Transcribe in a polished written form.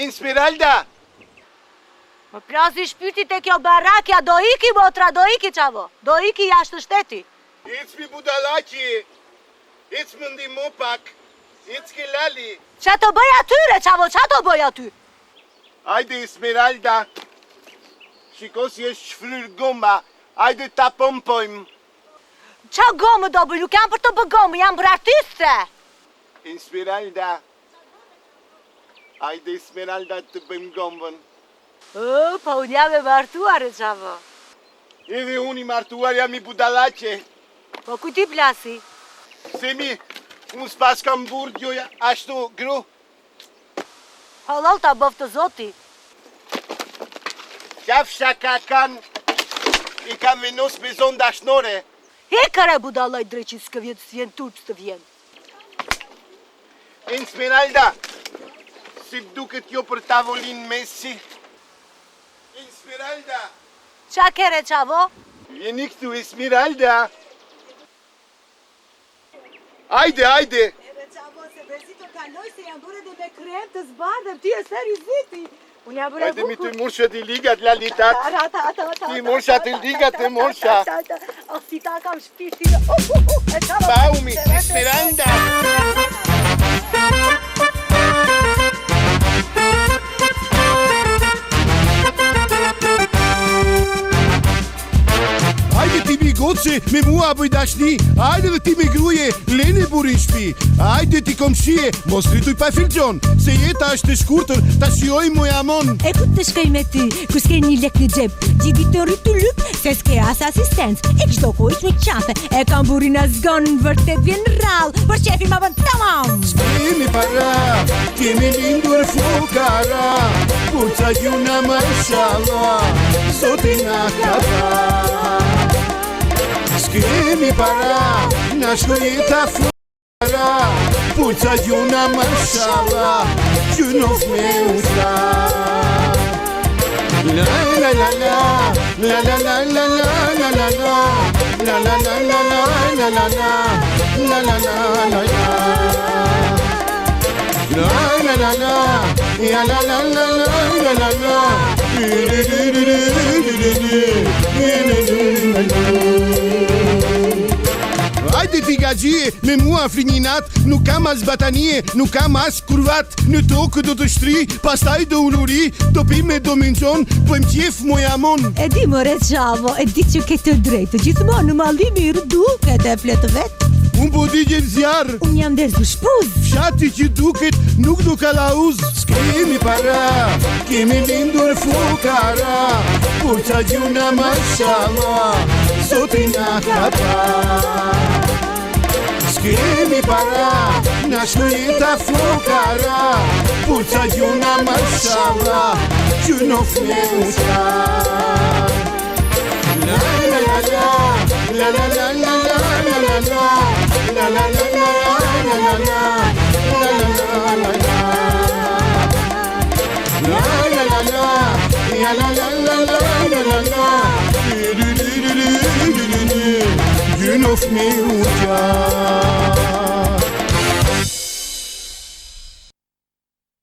Esmeralda! Më plasi shpyrti te kjo barakja, do iki motra, do iki qavo, do iki jashtë shteti. Ecmi budallaqi, ecmi ndihmo pak, ecke lali. Qa të bëj atyre qavo, qa të bëj aty? Hajde Esmeralda, shiko si është shfryr gomba, hajde ta pompojmë. Qa gomë do bëj, nuk jam për të bë gomë, jam për artiste. Esmeralda, hajde Esmeralda të bëjmë gombën. Pa unë jam e martuar e qavo. Edhe unë i martuar jam i budallaqe. Po ku ti plasi? Semi, unë s'pas kam burgjo ashtu gru. Halal ta bëf të zoti. Qafsha ka kanë, i kam venos me zonë dashnore. Hekare budallaj dreqin s'kë vjen, s'vjen turp s'të vjen. Esmeralda, si duket jo për tavolin mesi. Esmeralda! Qa kere qavo? Vjeni këtu, Esmeralda! Hajde, hajde! Edhe qavo, se bezito kaloj se jam bërë dhe me krem të zbardëm, ti e serioziti. Unë jam bërë hajde mi të murshat i ligat, lalitat. Ti murshat i ligat e mursha. O, si ta kam shpirtin. Baumi, Esmeralda! Hajde ti mi goce, me mua bëj dashni. Hajde dhe ti me gruje, lene burin shpi. Hajde ti komshie, mos rrituj pa filxon, se jeta është e shkurtër, ta shioj moja mon. E ku të shkoj me ty, ku s'ke një lek në gjep, gjithi të rritu lyp, se s'ke as asistencë. E kishto ku ish me qafe, e kam burina zgon, vërtet vjen rall, për qefi ma bën tamam. S'kemi para, kemi lindur fukara, purca gjuna mashallah, zoti na ka dha. S'kemi para, na shko jeta fukara, purca gjuna mashallah, gjunof me utra. La la la la, la la la la la la la la, la la la la la la la la, la la la la la. La la la la, ya la la la la la la la. Hajde ti gagjie, me mua frinjinat, nuk kam as batanie, nuk kam as kurvat. Në tokë do të shtri, pastaj do uluri, do pime do mençon, pëjmë qef moja mon. E di more qavo, e di që ke të drejtë, gjithmonë në mallimi rduket e fletë vetë. Unë po digjen zjarë, Unë jam derzu shpuz. fshati që duket nuk do kalauz. S'kemi para, kemi lindur fukara, purca gjuna mashallah, zoti na ka dha. S'kemi para, na shko jeta fukara, purca gjuna mashallah, gjunof me utra. La la la la, la la la la la la la la, la la la la la la la, la la la la la. La la la la, la la la la la la la, gjunof me utra.